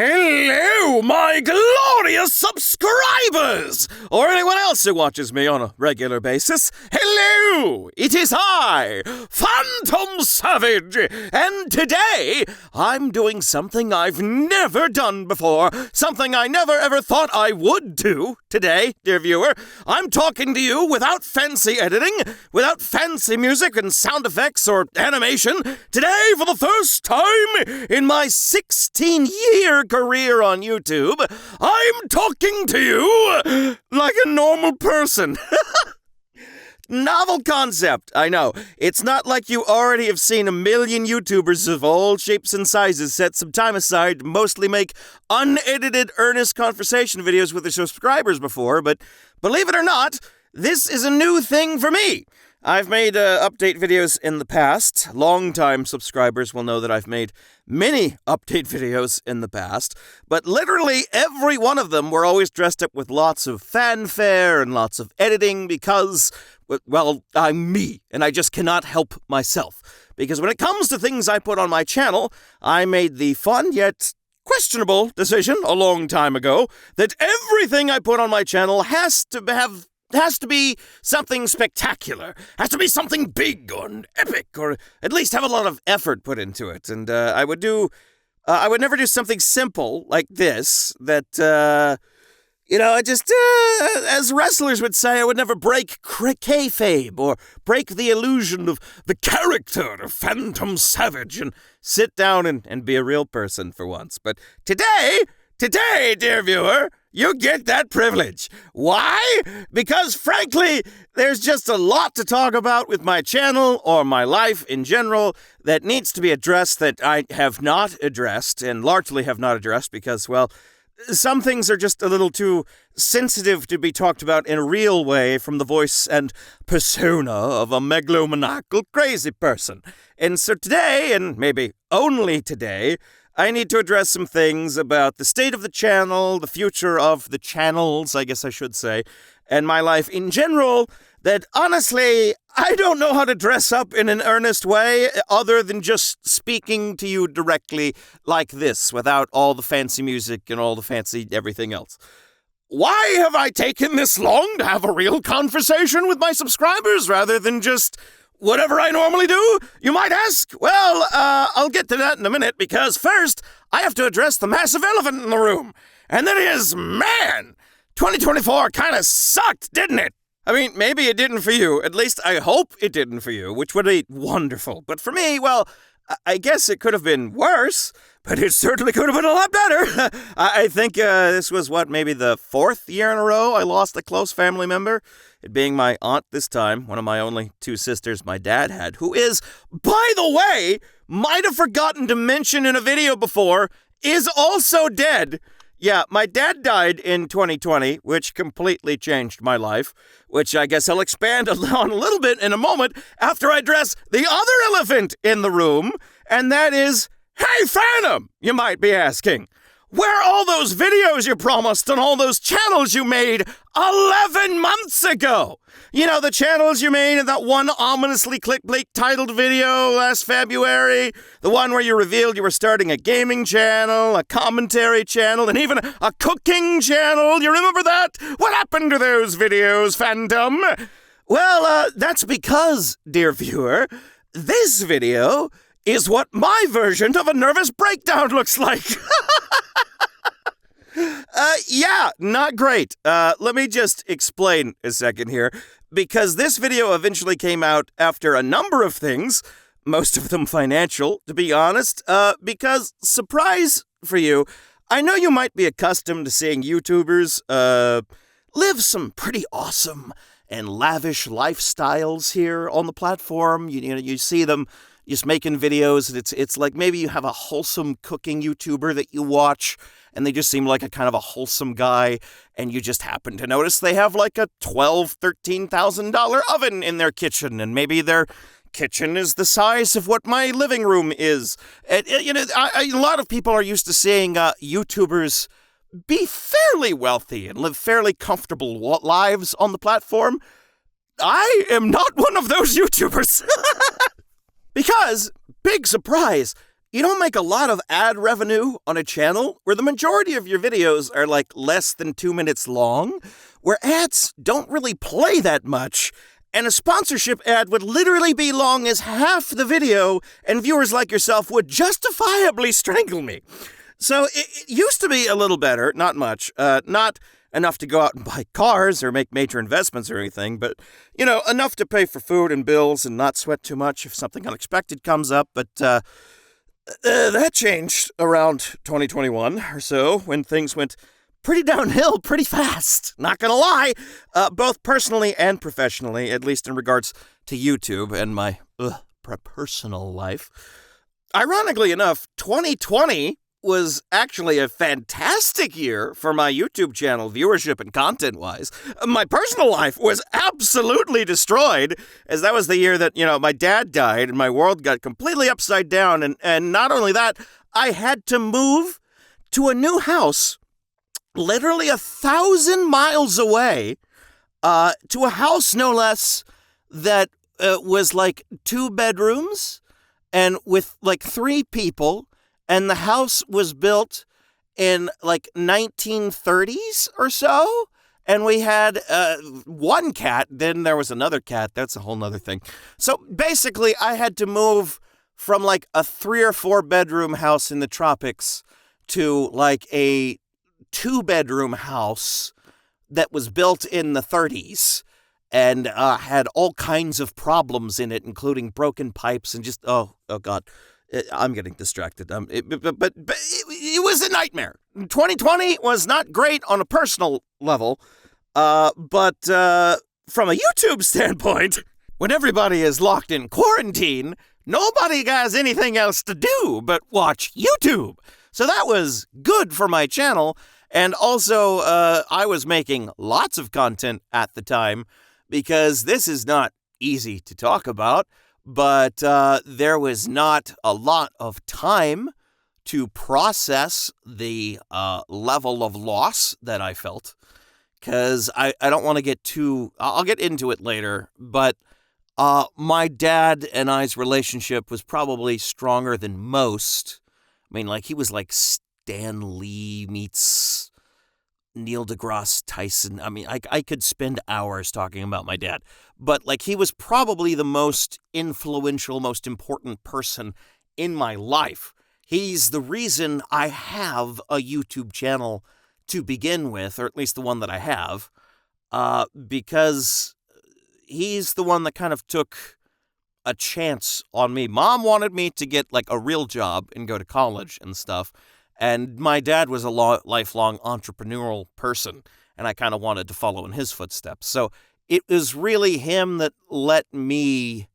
Hello, my glorious subscribers! Or anyone else who watches me on a regular basis. Hello! It is I, Phantom Savage, and today I'm doing something I've never done before, something I never ever thought I would do today, dear viewer. I'm talking to you without fancy editing, without fancy music and sound effects or animation. Today, for the first time in my 16-year career on YouTube, I'm talking to you like a normal person. Novel concept, I know. It's not like you already have seen a million YouTubers of all shapes and sizes set some time aside to mostly make unedited, earnest conversation videos with their subscribers before, but believe it or not, this is a new thing for me. I've made update videos in the past. Long-time subscribers will know that I've made many update videos in the past, but literally every one of them were always dressed up with lots of fanfare and lots of editing because, well, I'm me, and I just cannot help myself. Because when it comes to things I put on my channel, I made the fun yet questionable decision a long time ago that everything I put on my channel has to be something spectacular, has to be something big or epic, or at least have a lot of effort put into it. And I would never do something simple like this that, as wrestlers would say, I would never break kayfabe or break the illusion of the character of Phantom Savage and sit down and be a real person for once. But today, dear viewer, you get that privilege. Why? Because, frankly, there's just a lot to talk about with my channel or my life in general that needs to be addressed that I have not addressed, and largely have not addressed because, well, some things are just a little too sensitive to be talked about in a real way from the voice and persona of a megalomaniacal crazy person. And so today, and maybe only today, I need to address some things about the state of the channel, the future of the channels, I guess I should say, and my life in general, that honestly, I don't know how to dress up in an earnest way other than just speaking to you directly like this, without all the fancy music and all the fancy everything else. Why have I taken this long to have a real conversation with my subscribers rather than just whatever I normally do, you might ask? Well, I'll get to that in a minute, because first, I have to address the massive elephant in the room. And that is, man, 2024 kind of sucked, didn't it? I mean, maybe it didn't for you. At least I hope it didn't for you, which would be wonderful. But for me, well, I guess it could have been worse, but it certainly could have been a lot better. I think this was, maybe the 4th year in a row I lost a close family member. It being my aunt this time, one of my only 2 sisters my dad had, who is, by the way, might have forgotten to mention in a video before, is also dead. Yeah, my dad died in 2020, which completely changed my life, which I guess I'll expand on a little bit in a moment after I address the other elephant in the room, and that is, hey, Phantom, you might be asking. Where are all those videos you promised and all those channels you made 11 months ago? You know, the channels you made in that one ominously clickbait titled video last February, the one where you revealed you were starting a gaming channel, a commentary channel, and even a cooking channel. You remember that? What happened to those videos, Phantom? Well, that's because, dear viewer, this video is what my version of a nervous breakdown looks like. Yeah, not great. Let me just explain a second here, because this video eventually came out after a number of things, most of them financial, to be honest, because, surprise for you, I know you might be accustomed to seeing YouTubers, live some pretty awesome and lavish lifestyles here on the platform. You see them just making videos, and it's like maybe you have a wholesome cooking YouTuber that you watch, and they just seem like a kind of a wholesome guy, and you just happen to notice they have like a $12,000, $13,000 oven in their kitchen, and maybe their kitchen is the size of what my living room is. And, a lot of people are used to seeing YouTubers be fairly wealthy and live fairly comfortable lives on the platform. I am not one of those YouTubers. Because, big surprise, you don't make a lot of ad revenue on a channel where the majority of your videos are like less than 2 minutes long, where ads don't really play that much, and a sponsorship ad would literally be long as half the video, and viewers like yourself would justifiably strangle me. So it used to be a little better, not much, not enough to go out and buy cars or make major investments or anything, but, enough to pay for food and bills and not sweat too much if something unexpected comes up. But that changed around 2021 or so, when things went pretty downhill pretty fast. Not gonna lie, both personally and professionally, at least in regards to YouTube and my personal life. Ironically enough, 2020 was actually a fantastic year for my YouTube channel, viewership and content-wise. My personal life was absolutely destroyed, as that was the year that, my dad died and my world got completely upside down. And not only that, I had to move to a new house literally 1,000 miles away, to a house no less that was like 2 bedrooms and with like 3 people. And the house was built in like 1930s or so. And we had 1 cat. Then there was another cat. That's a whole nother thing. So basically, I had to move from like a 3 or 4 bedroom house in the tropics to like a 2-bedroom house that was built in the 30s and had all kinds of problems in it, including broken pipes and just, oh God. I'm getting distracted. But it was a nightmare. 2020 was not great on a personal level, but from a YouTube standpoint, when everybody is locked in quarantine, nobody has anything else to do but watch YouTube. So that was good for my channel, and also I was making lots of content at the time, because this is not easy to talk about. But there was not a lot of time to process the level of loss that I felt, because I don't want to get too... I'll get into it later, but my dad and I's relationship was probably stronger than most. I mean, like, he was like Stan Lee meets Neil deGrasse Tyson. I mean, I could spend hours talking about my dad, but like, he was probably the most influential, most important person in my life. He's the reason I have a YouTube channel to begin with, or at least the one that I have, because he's the one that kind of took a chance on me. Mom wanted me to get like a real job and go to college and stuff. And my dad was a lifelong entrepreneurial person, and I kind of wanted to follow in his footsteps. So it was really him that let me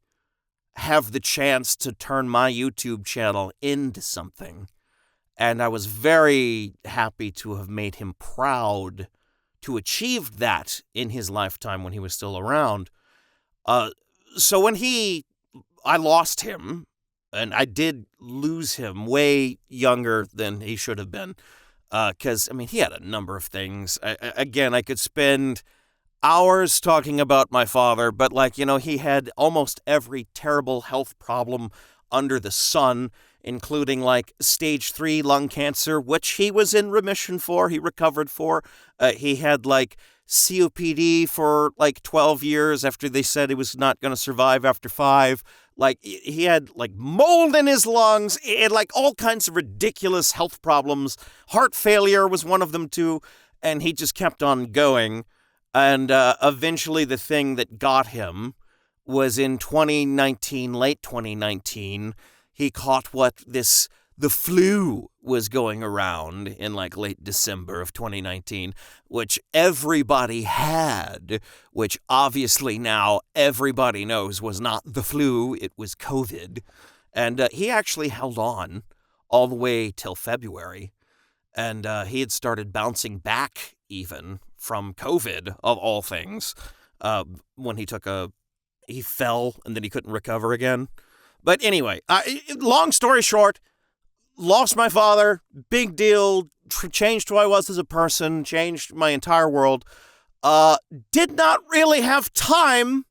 have the chance to turn my YouTube channel into something. And I was very happy to have made him proud to achieve that in his lifetime when he was still around. So when I lost him, and I did lose him way younger than he should have been, because, I mean, he had a number of things. I could spend hours talking about my father, but, like, he had almost every terrible health problem under the sun, including, like, stage 3 lung cancer, which he was in remission for, he recovered for. He had, like, COPD for, like, 12 years after they said he was not going to survive after 5. Like, he had, like, mold in his lungs. He had, like, all kinds of ridiculous health problems. Heart failure was one of them, too. And he just kept on going. And eventually the thing that got him was in 2019, late 2019, he caught the flu was going around in like late December of 2019, which everybody had, which obviously now everybody knows was not the flu, it was COVID. And he actually held on all the way till February. And he had started bouncing back even from COVID, of all things, when he fell and then he couldn't recover again. But anyway, long story short, lost my father, big deal, changed who I was as a person, changed my entire world. Did not really have time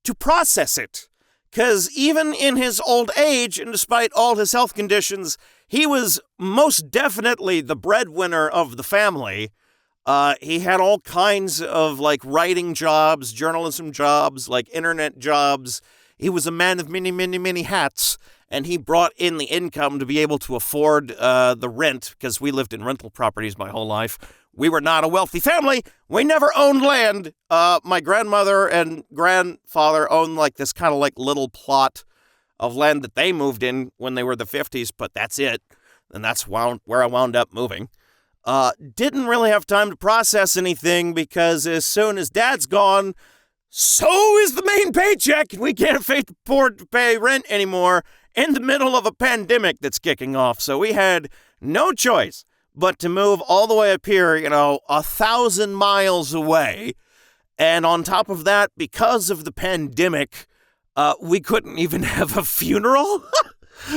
to process it, Because even in his old age, and despite all his health conditions, he was most definitely the breadwinner of the family. He had all kinds of, like, writing jobs, journalism jobs, like, internet jobs. He was a man of many, many, many hats, and he brought in the income to be able to afford the rent, because we lived in rental properties my whole life. We were not a wealthy family. We never owned land. My grandmother and grandfather owned, like, this kind of, like, little plot of land that they moved in when they were the 50s, but that's it. And that's where I wound up moving. Didn't really have time to process anything, because as soon as Dad's gone, so is the main paycheck, and we can't afford to pay rent anymore in the middle of a pandemic that's kicking off. So we had no choice but to move all the way up here, 1,000 miles away. And on top of that, because of the pandemic, we couldn't even have a funeral.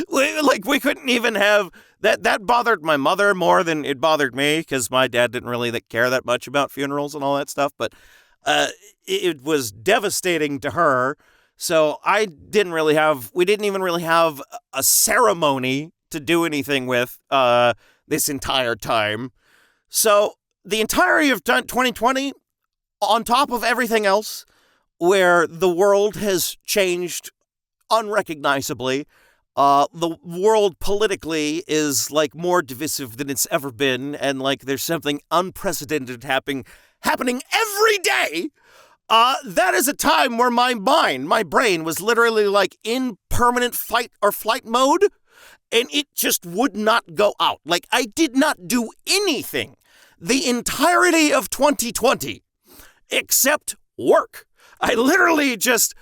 we couldn't even have that. That bothered my mother more than it bothered me, because my dad didn't really care that much about funerals and all that stuff. But it was devastating to her. So we didn't even really have a ceremony to do anything with this entire time. So the entirety of 2020, on top of everything else, where the world has changed unrecognizably, the world politically is, like, more divisive than it's ever been, and, like, there's something unprecedented happening every day. That is a time where my brain was literally, like, in permanent fight or flight mode, and it just would not go out. Like, I did not do anything the entirety of 2020 except work. I literally just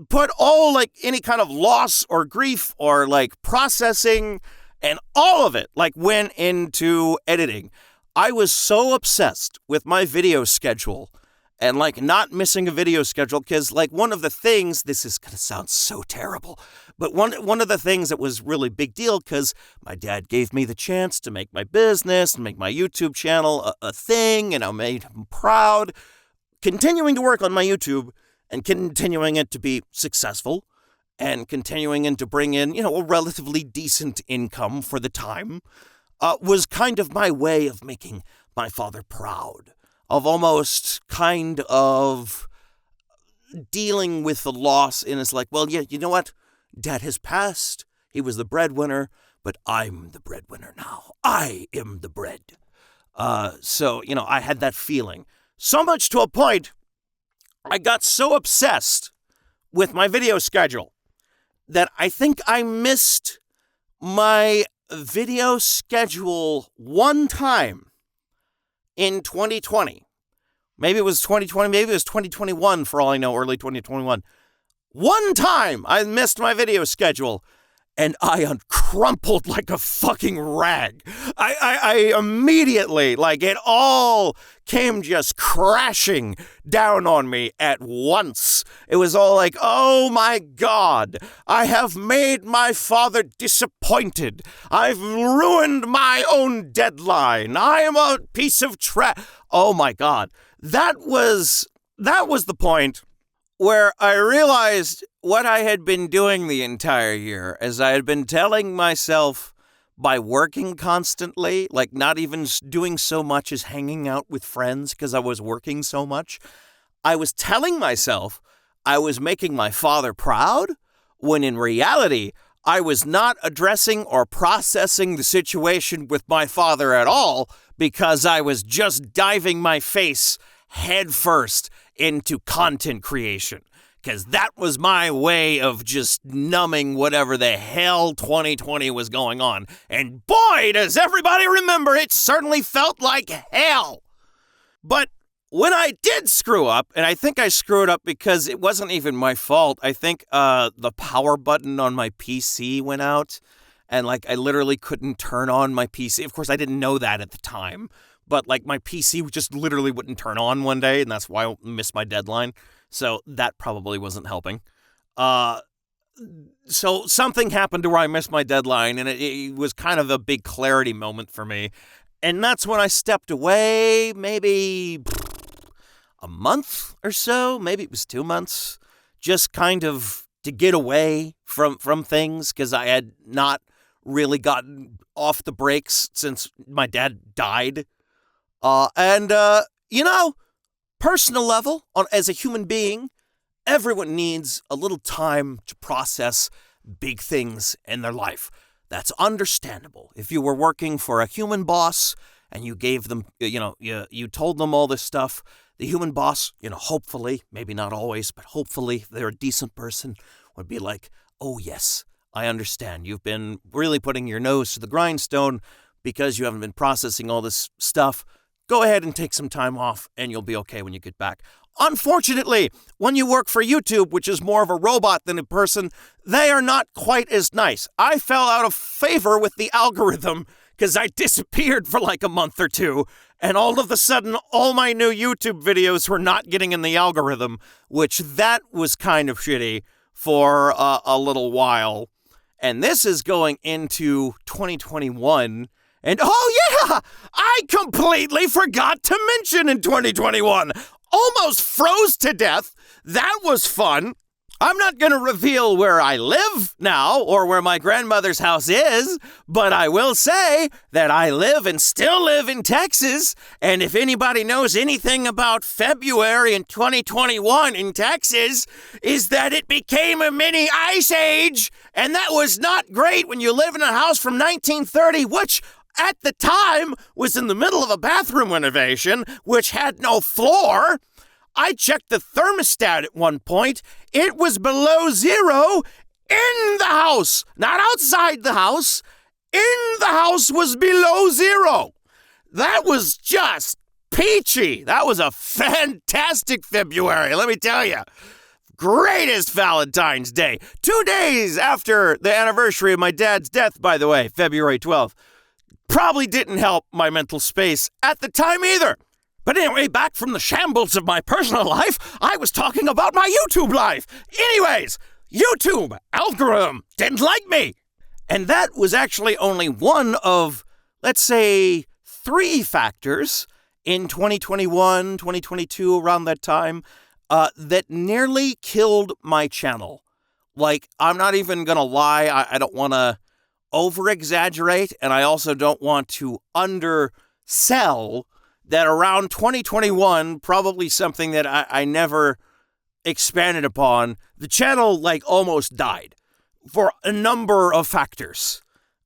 put all, like, any kind of loss or grief or, like, processing, and all of it, like, went into editing. I was so obsessed with my video schedule and, like, not missing a video schedule, because, like, one of the things, this is going to sound so terrible, but one of the things that was really big deal, because my dad gave me the chance to make my business and make my YouTube channel a thing, and I made him proud. Continuing to work on my YouTube and continuing it to be successful and continuing it to bring in, a relatively decent income for the time, was kind of my way of making my father proud, of almost kind of dealing with the loss. And it's like, well, yeah, you know what? Dad has passed. He was the breadwinner, but I'm the breadwinner now. I am the bread. So, I had that feeling. So much to a point, I got so obsessed with my video schedule that I think I missed my video schedule one time in 2020. Maybe it was 2020, maybe it was 2021 for all I know, early 2021. One time I missed my video schedule, and I uncrumpled like a fucking rag. I immediately, like, it all came just crashing down on me at once. It was all like, oh my God, I have made my father disappointed. I've ruined my own deadline. I am a piece of trash. Oh my God. That was the point where I realized what I had been doing the entire year, as I had been telling myself, by working constantly, like not even doing so much as hanging out with friends because I was working so much, I was telling myself I was making my father proud, when in reality, I was not addressing or processing the situation with my father at all, because I was just diving my face headfirst into content creation, because that was my way of just numbing whatever the hell 2020 was going on. And boy, does everybody remember, it certainly felt like hell. But when I did screw up, and I think I screwed up because it wasn't even my fault, I think the power button on my PC went out, and like I literally couldn't turn on my PC. Of course, I didn't know that at the time. But, like, my PC just literally wouldn't turn on one day, and that's why I missed my deadline. So that probably wasn't helping. So something happened to where I missed my deadline, and it was kind of a big clarity moment for me. And that's when I stepped away, maybe a month or so. Maybe it was 2 months. Just kind of to get away from things because I had not really gotten off the brakes since my dad died. Personal level, as a human being, everyone needs a little time to process big things in their life. That's understandable. If you were working for a human boss and you gave them, you told them all this stuff, the human boss, hopefully, maybe not always, but hopefully, if they're a decent person, would be like, oh yes, I understand. You've been really putting your nose to the grindstone because you haven't been processing all this stuff. Go ahead and take some time off and you'll be okay when you get back. Unfortunately, when you work for YouTube, which is more of a robot than a person, they are not quite as nice. I fell out of favor with the algorithm because I disappeared for like a month or two, and all of a sudden, all my new YouTube videos were not getting in the algorithm, which that was kind of shitty for a little while. And this is going into 2021. And oh yeah, I completely forgot to mention in 2021. Almost froze to death. That was fun. I'm not going to reveal where I live now or where my grandmother's house is, but I will say that I live and still live in Texas. And if anybody knows anything about February in 2021 in Texas, is that it became a mini ice age. And that was not great when you live in a house from 1930, which at the time was in the middle of a bathroom renovation, which had no floor. I checked the thermostat at one point. It was below zero in the house, not outside the house. In the house was below zero. That was just peachy. That was a fantastic February, let me tell you. Greatest Valentine's Day. 2 days after the anniversary of my dad's death, by the way, February 12th. Probably didn't help my mental space at the time either. But anyway, back from the shambles of my personal life, I was talking about my YouTube life. Anyways, YouTube algorithm didn't like me. And that was actually only one of, let's say, 3 factors in 2021, 2022, around that time, that nearly killed my channel. Like, I'm not even going to lie. I don't want to over-exaggerate, and I also don't want to undersell that around 2021, probably something that I never expanded upon, the channel, almost died for a number of factors.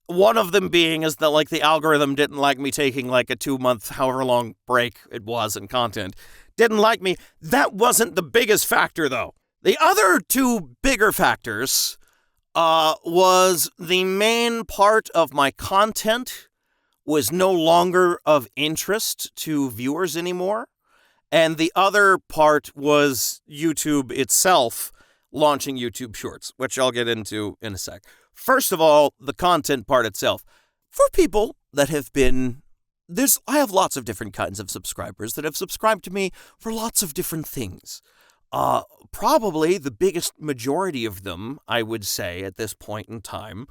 One of them being is that, the algorithm didn't like me taking, a 2-month, however long break it was in content. Didn't like me. That wasn't the biggest factor, though. The other 2 bigger factors was the main part of my content was no longer of interest to viewers anymore. And the other part was YouTube itself launching YouTube Shorts, which I'll get into in a sec. First of all, the content part itself. For people that have been... I have lots of different kinds of subscribers that have subscribed to me for lots of different things. Probably the biggest majority of them, I would say, at this point in time,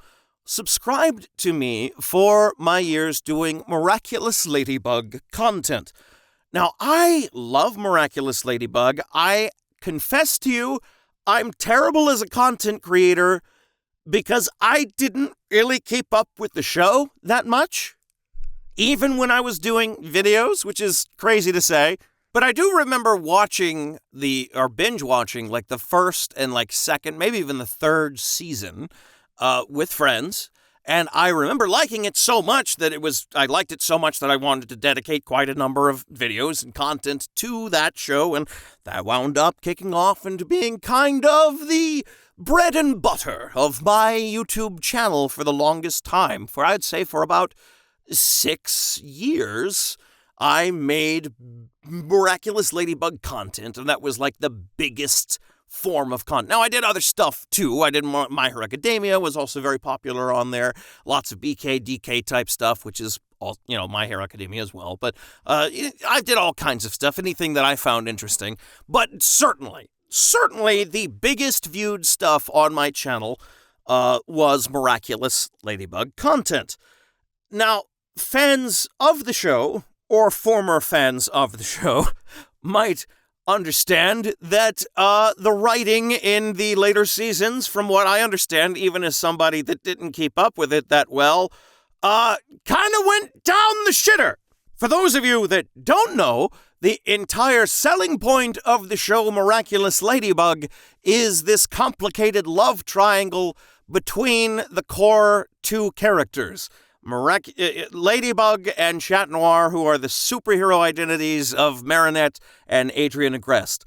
subscribed to me for my years doing Miraculous Ladybug content. Now, I love Miraculous Ladybug. I confess to you, I'm terrible as a content creator because I didn't really keep up with the show that much, even when I was doing videos, which is crazy to say. But I do remember watching binge watching, the first and, second, maybe even the third season with friends. And I remember liking it so much that I liked it so much that I wanted to dedicate quite a number of videos and content to that show. And that wound up kicking off into being kind of the bread and butter of my YouTube channel for the longest time. I'd say for about 6 years, I made Miraculous Ladybug content, and that was the biggest form of content. Now, I did other stuff too. I did My Hero Academia was also very popular on there. Lots of BK, DK type stuff, which is all, My Hero Academia as well. But I did all kinds of stuff, anything that I found interesting. But certainly the biggest viewed stuff on my channel was Miraculous Ladybug content. Now, fans of the show, or former fans of the show, might understand that the writing in the later seasons, from what I understand, even as somebody that didn't keep up with it that well, kind of went down the shitter. For those of you that don't know, the entire selling point of the show Miraculous Ladybug is this complicated love triangle between the core two characters. Ladybug and Chat Noir, who are the superhero identities of Marinette and Adrian Agreste.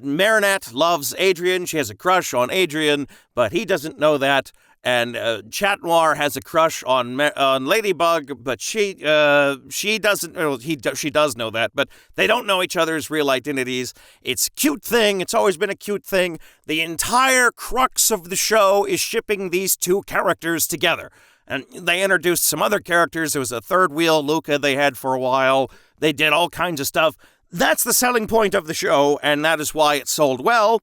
Marinette loves Adrian. She has a crush on Adrian, but he doesn't know that. And Chat Noir has a crush on Ladybug, but she doesn't. Well, she does know that, but they don't know each other's real identities. It's a cute thing. It's always been a cute thing. The entire crux of the show is shipping these two characters together. And they introduced some other characters. There was a third wheel, Luca, they had for a while. They did all kinds of stuff. That's the selling point of the show, and that is why it sold well.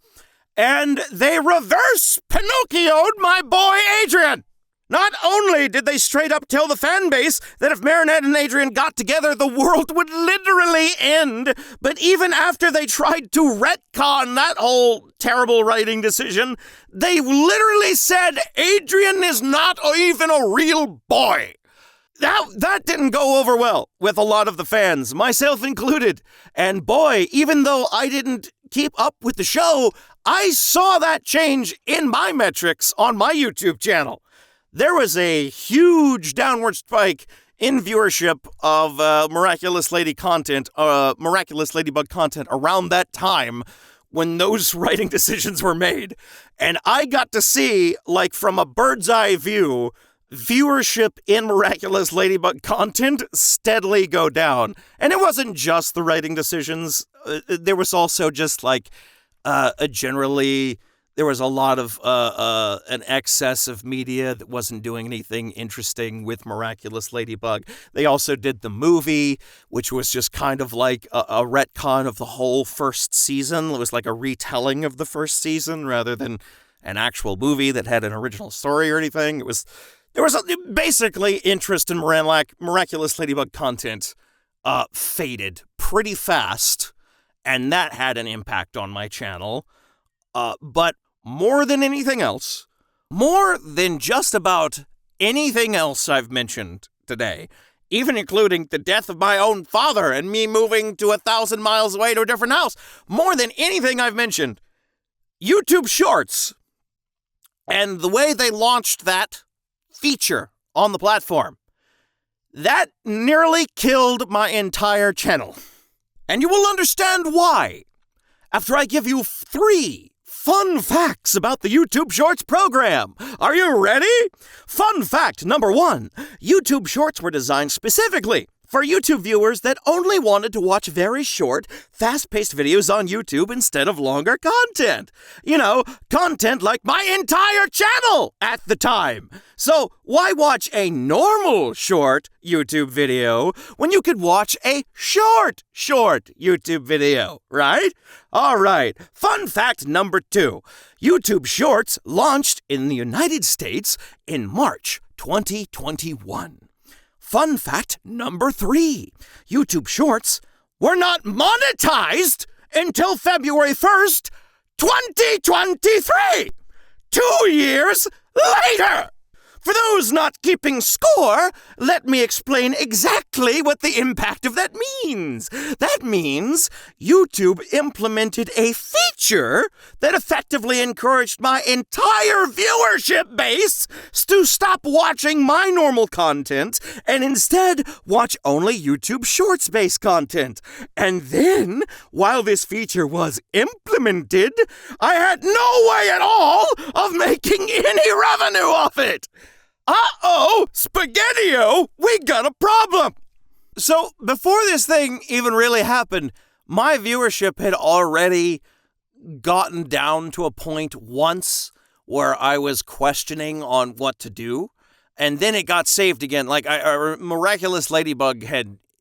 And they reverse Pinocchio'd my boy Adrian. Not only did they straight up tell the fan base that if Marinette and Adrian got together, the world would literally end, but even after they tried to retcon that whole terrible writing decision, they literally said Adrian is not even a real boy. That didn't go over well with a lot of the fans, myself included. And boy, even though I didn't keep up with the show, I saw that change in my metrics on my YouTube channel. There was a huge downward spike in viewership of Miraculous Ladybug content around that time when those writing decisions were made. And I got to see, like from a bird's eye view, viewership in Miraculous Ladybug content steadily go down. And it wasn't just the writing decisions. There was also just like there was a lot of an excess of media that wasn't doing anything interesting with Miraculous Ladybug. They also did the movie, which was just kind of like a retcon of the whole first season. It was like a retelling of the first season rather than an actual movie that had an original story or anything. There was basically interest in Miraculous Ladybug content faded pretty fast, and that had an impact on my channel. But more than anything else, more than just about anything else I've mentioned today, even including the death of my own father and me moving to 1,000 miles away to a different house, more than anything I've mentioned, YouTube Shorts and the way they launched that feature on the platform, that nearly killed my entire channel. And you will understand why after I give you 3 fun facts about the YouTube Shorts program. Are you ready? Fun fact number 1. YouTube Shorts were designed specifically for YouTube viewers that only wanted to watch very short, fast-paced videos on YouTube instead of longer content. You know, content like my entire channel at the time. So why watch a normal short YouTube video when you could watch a short YouTube video, right? All right, fun fact number 2. YouTube Shorts launched in the United States in March 2021. Fun fact number 3. YouTube Shorts were not monetized until February 1st, 2023. 2 years later. For those not keeping score, let me explain exactly what the impact of that means. That means YouTube implemented a feature that effectively encouraged my entire viewership base to stop watching my normal content and instead watch only YouTube Shorts-based content. And then, while this feature was implemented, I had no way at all of making any revenue off it. Uh-oh, Spaghetti-O, we got a problem. So before this thing even really happened, my viewership had already gotten down to a point once where I was questioning on what to do. And then it got saved again. Like Miraculous Ladybug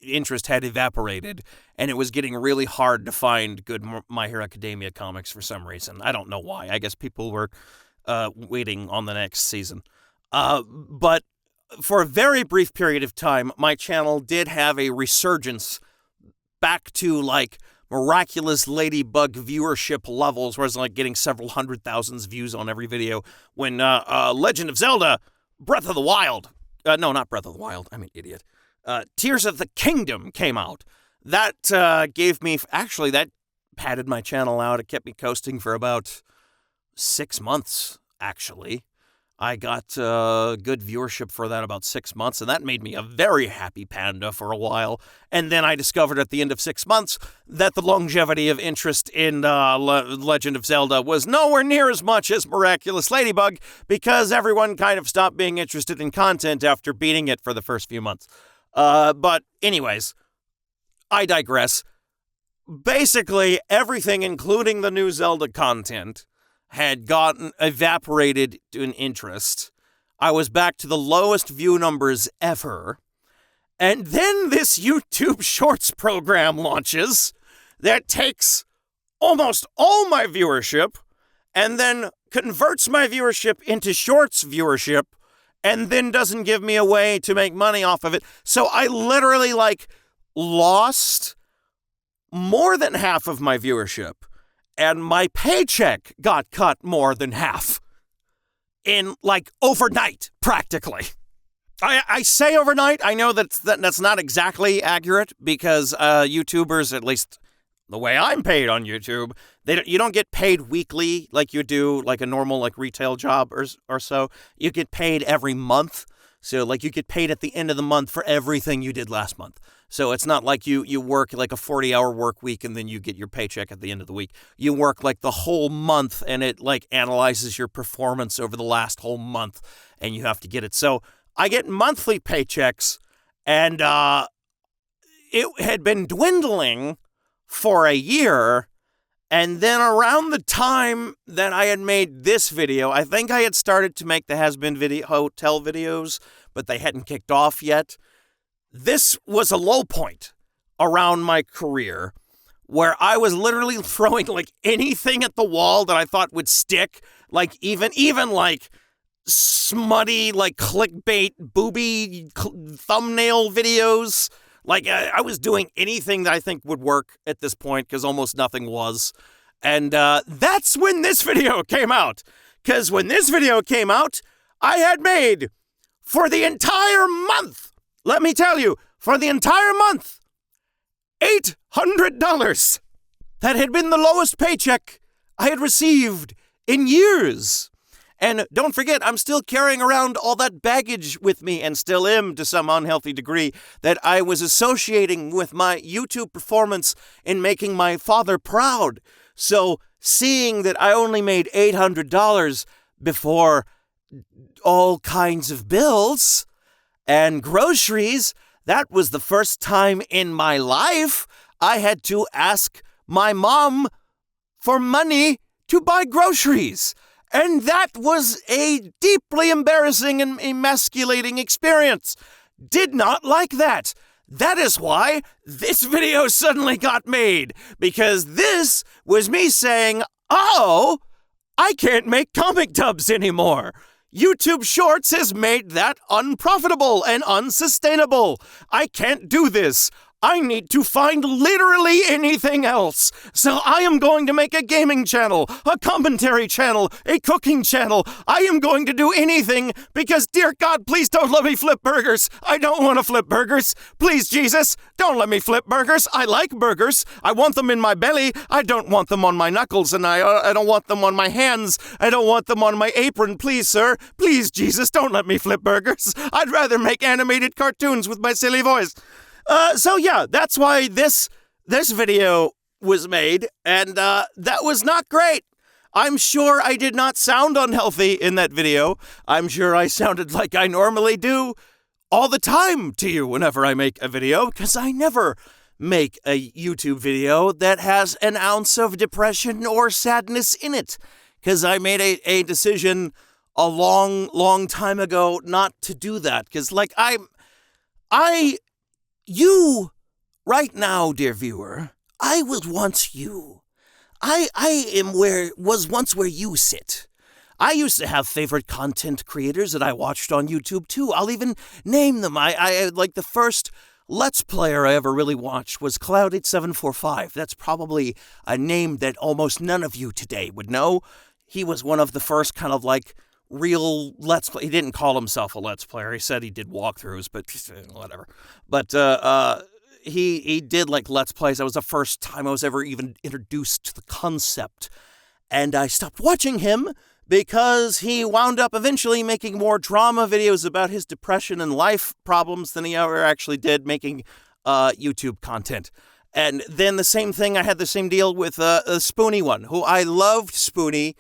interest had evaporated, and it was getting really hard to find good My Hero Academia comics for some reason. I don't know why. I guess people were waiting on the next season. But for a very brief period of time, my channel did have a resurgence back to, like, miraculous ladybug viewership levels where I was like getting several 100,000 views on every video when Legend of Zelda Breath of the Wild, no, not Breath of the Wild, I'm an idiot, Tears of the Kingdom came out. That gave me, actually, that padded my channel out. It kept me coasting for about 6 months, actually. I got good viewership for that about 6 months, and that made me a very happy panda for a while. And then I discovered at the end of 6 months that the longevity of interest in Legend of Zelda was nowhere near as much as Miraculous Ladybug, because everyone kind of stopped being interested in content after beating it for the first few months. But anyways, I digress. Basically, everything, including the new Zelda content, had gotten evaporated in interest. I was back to the lowest view numbers ever. And then this YouTube Shorts program launches that takes almost all my viewership and then converts my viewership into Shorts viewership and then doesn't give me a way to make money off of it. So I literally, lost more than half of my viewership. And my paycheck got cut more than half. In, overnight, practically. I say overnight. I know that's not exactly accurate, because YouTubers, at least the way I'm paid on YouTube, you don't get paid weekly like you do like a normal retail job or so. You get paid every month. So, you get paid at the end of the month for everything you did last month. So it's not like you work a 40-hour work week and then you get your paycheck at the end of the week. You work the whole month, and it analyzes your performance over the last whole month, and you have to get it. So I get monthly paychecks, and it had been dwindling for a year. And then around the time that I had made this video, I think I had started to make the Has-Been Hotel videos, but they hadn't kicked off yet. This was a low point around my career where I was literally throwing anything at the wall that I thought would stick, even smutty, clickbait, booby thumbnail videos. I was doing anything that I think would work at this point, because almost nothing was. And that's when this video came out. Because when this video came out, I had made, for the entire month, let me tell you, for the entire month, $800. That had been the lowest paycheck I had received in years. And don't forget, I'm still carrying around all that baggage with me, and still am to some unhealthy degree, that I was associating with my YouTube performance in making my father proud. So seeing that I only made $800 before all kinds of bills and groceries, that was the first time in my life I had to ask my mom for money to buy groceries. And that was a deeply embarrassing and emasculating experience. Did not like that. That is why this video suddenly got made, because this was me saying, oh, I can't make comic dubs anymore. YouTube Shorts has made that unprofitable and unsustainable. I can't do this. I need to find literally anything else. So I am going to make a gaming channel, a commentary channel, a cooking channel. I am going to do anything because, dear God, please don't let me flip burgers. I don't want to flip burgers. Please, Jesus, don't let me flip burgers. I like burgers. I want them in my belly. I don't want them on my knuckles, and I don't want them on my hands. I don't want them on my apron. Please, sir. Please, Jesus, don't let me flip burgers. I'd rather make animated cartoons with my silly voice. So yeah, that's why this video was made, and that was not great. I'm sure I did not sound unhealthy in that video. I'm sure I sounded like I normally do all the time to you whenever I make a video, because I never make a YouTube video that has an ounce of depression or sadness in it, because I made a decision a long time ago not to do that, because you, right now, dear viewer, I was once you. I was once where you sit. I used to have favorite content creators that I watched on YouTube too. I'll even name them. I like the first Let's Player I ever really watched was Cloud8745. That's probably a name that almost none of you today would know. He was one of the first kind of like real Let's Play. He didn't call himself a Let's Player. He said he did walkthroughs, but whatever. But he did like Let's Plays. That was the first time I was ever even introduced to the concept. And I stopped watching him because he wound up eventually making more drama videos about his depression and life problems than he ever actually did making YouTube content. And then the same thing, I had the same deal with Spoony One, who I loved Spoony.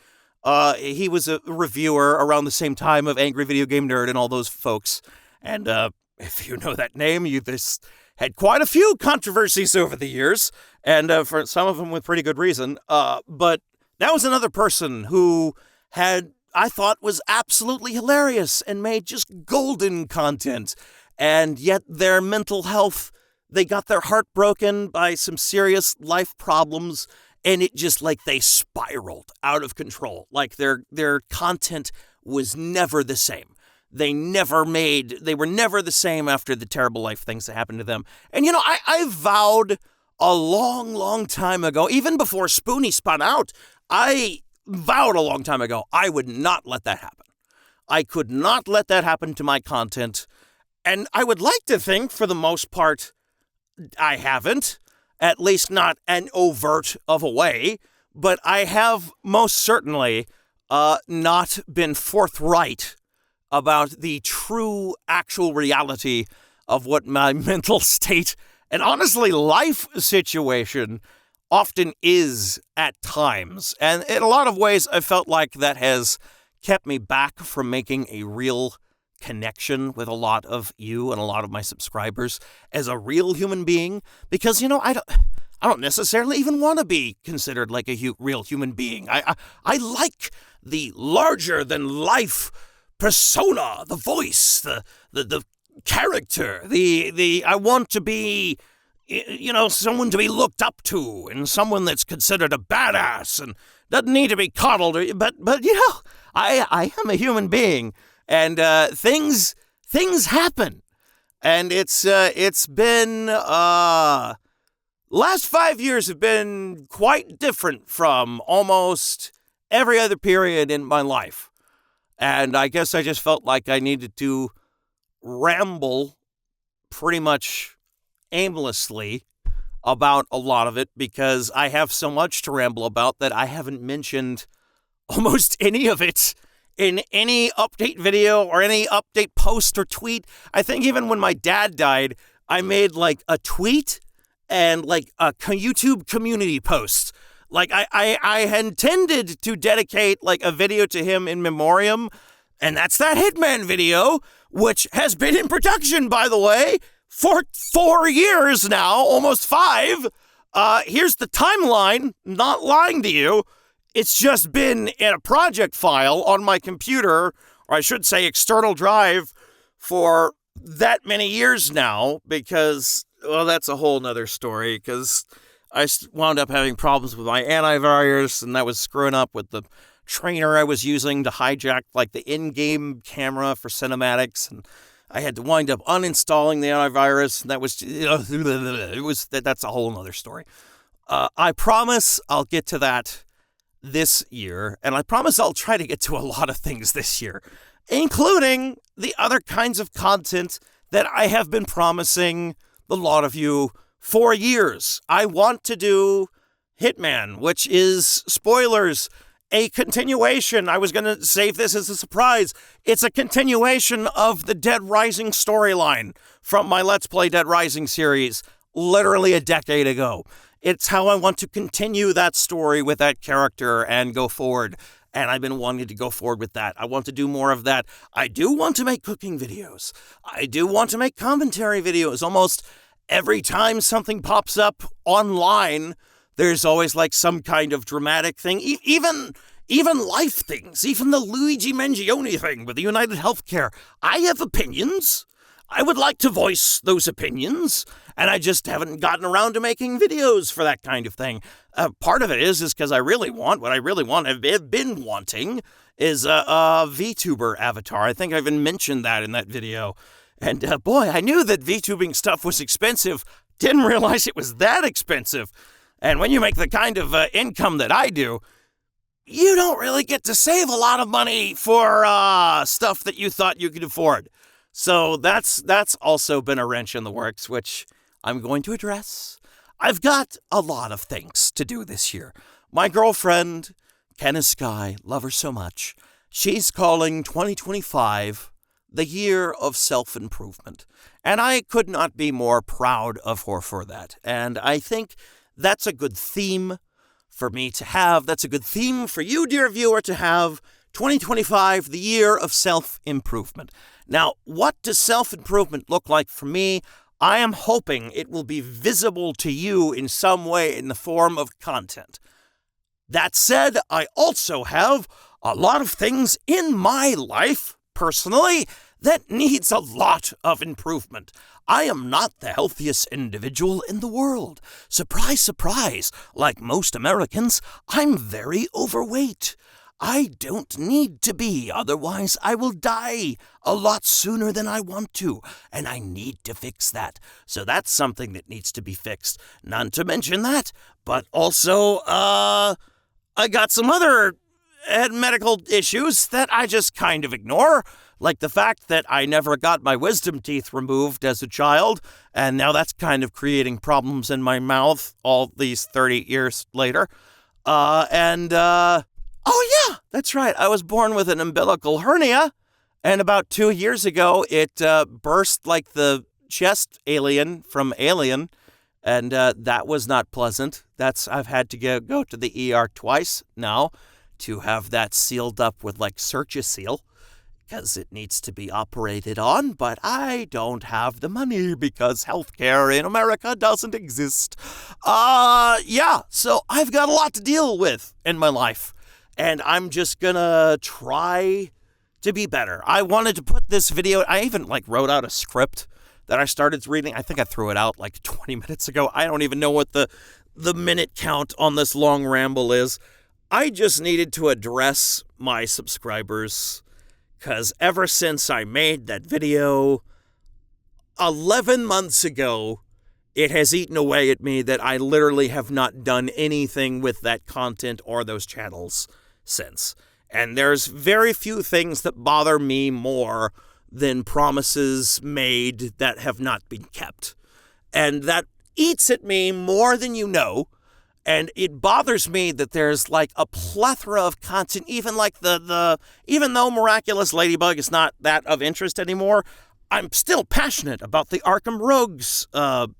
He was a reviewer around the same time of Angry Video Game Nerd and all those folks. And if you know that name, this had quite a few controversies over the years, and for some of them with pretty good reason. But that was another person who I thought was absolutely hilarious and made just golden content. And yet their mental health, they got their heart broken by some serious life problems, and it just like they spiraled out of control. Like their content was never the same. They were never the same after the terrible life things that happened to them. And I vowed a long, long time ago, even before Spoony spun out, I vowed a long time ago I would not let that happen. I could not let that happen to my content. And I would like to think, for the most part, I haven't. At least not an overt of a way. But I have most certainly not been forthright about the true, actual reality of what my mental state and honestly life situation often is at times. And in a lot of ways, I felt like that has kept me back from making a real connection with a lot of you and a lot of my subscribers as a real human being. Because, I don't necessarily even want to be considered like a real human being. I like the larger-than-life persona, the voice, the character, I want to be, someone to be looked up to, and someone that's considered a badass and doesn't need to be coddled. But I am a human being, and things happen, and it's been last 5 years have been quite different from almost every other period in my life. And I guess I just felt like I needed to ramble pretty much aimlessly about a lot of it, because I have so much to ramble about that I haven't mentioned almost any of it in any update video or any update post or tweet. I think even when my dad died, I made like a tweet and like a YouTube community post. Like, I intended to dedicate, like, a video to him in memoriam, and that's that Hitman video, which has been in production, by the way, for 4 years now, almost 5. Here's the timeline, not lying to you. It's just been in a project file on my computer, or I should say external drive, for that many years now, because, well, that's a whole nother story, because I wound up having problems with my antivirus, and that was screwing up with the trainer I was using to hijack, like, the in-game camera for cinematics, and I had to wind up uninstalling the antivirus, and that was, that's a whole nother story. I promise I'll get to that this year, and I promise I'll try to get to a lot of things this year, including the other kinds of content that I have been promising a lot of you for years. I want to do Hitman, which is, spoilers, a continuation. I was going to save this as a surprise. It's a continuation of the Dead Rising storyline from my Let's Play Dead Rising series, literally a decade ago. It's how I want to continue that story with that character and go forward. And I've been wanting to go forward with that. I want to do more of that. I do want to make cooking videos. I do want to make commentary videos. Almost every time something pops up online, there's always like some kind of dramatic thing. Even life things, even the Luigi Mangione thing with the United Healthcare. I have opinions. I would like to voice those opinions, and I just haven't gotten around to making videos for that kind of thing. Part of it is because what I really want, I've been wanting, is a VTuber avatar. I think I even mentioned that in that video. And boy, I knew that VTubing stuff was expensive. Didn't realize it was that expensive. And when you make the kind of income that I do, you don't really get to save a lot of money for stuff that you thought you could afford. So that's also been a wrench in the works, which I'm going to address. I've got a lot of things to do this year. My girlfriend, Kenna Sky, love her so much. She's calling 2025 the year of self-improvement. And I could not be more proud of her for that. And I think that's a good theme for me to have. That's a good theme for you, dear viewer, to have. 2025, the year of self-improvement. Now, what does self-improvement look like for me? I am hoping it will be visible to you in some way in the form of content. That said, I also have a lot of things in my life, personally, that needs a lot of improvement. I am not the healthiest individual in the world. Surprise, surprise. Like most Americans, I'm very overweight. I don't need to be, otherwise I will die a lot sooner than I want to, and I need to fix that. So that's something that needs to be fixed. Not to mention that, but also, I got some other medical issues that I just kind of ignore. Like the fact that I never got my wisdom teeth removed as a child, and now that's kind of creating problems in my mouth all these 30 years later. Oh yeah, that's right. I was born with an umbilical hernia, and about 2 years ago, it burst like the chest alien from Alien, and that was not pleasant. I've had to go to the ER twice now to have that sealed up with like Surgiseal, because it needs to be operated on, but I don't have the money because healthcare in America doesn't exist. So I've got a lot to deal with in my life, and I'm just gonna try to be better. I wanted to put this video, I even wrote out a script that I started reading. I think I threw it out 20 minutes ago. I don't even know what the minute count on this long ramble is. I just needed to address my subscribers, because ever since I made that video 11 months ago, it has eaten away at me that I literally have not done anything with that content or those channels since. And there's very few things that bother me more than promises made that have not been kept. And that eats at me more than you know. And it bothers me that there's a plethora of content, even even though Miraculous Ladybug is not that of interest anymore, I'm still passionate about the Arkham Rogues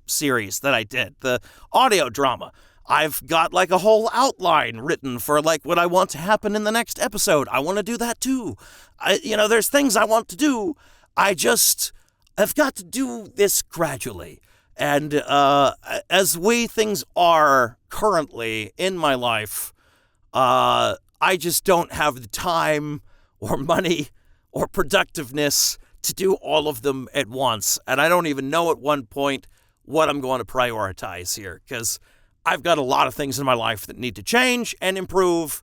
series that I did, the audio drama. I've got a whole outline written for what I want to happen in the next episode. I want to do that too. There's things I want to do. I've got to do this gradually. And as things are currently in my life, I just don't have the time or money or productiveness to do all of them at once. And I don't even know at one point what I'm going to prioritize here, because I've got a lot of things in my life that need to change and improve,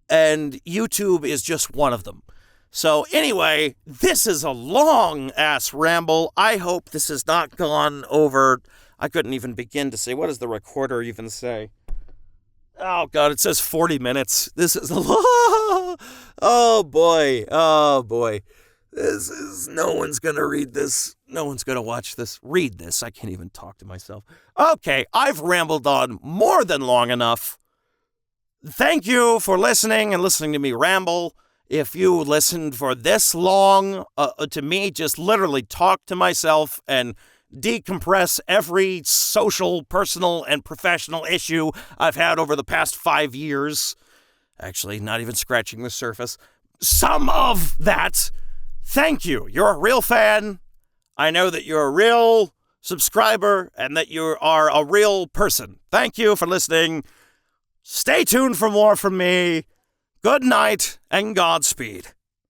and YouTube is just one of them. So anyway, this is a long-ass ramble. I hope this has not gone over. I couldn't even begin to say. What does the recorder even say? Oh, God, it says 40 minutes. This is a long. Oh, boy. Oh, boy. No one's going to read this. No one's going to watch this. Read this. I can't even talk to myself. Okay, I've rambled on more than long enough. Thank you for listening and listening to me ramble. If you listened for this long to me just literally talk to myself and decompress every social, personal, and professional issue I've had over the past 5 years, actually not even scratching the surface, some of that, thank you. You're a real fan. I know that you're a real subscriber and that you are a real person. Thank you for listening. Stay tuned for more from me. Good night and Godspeed.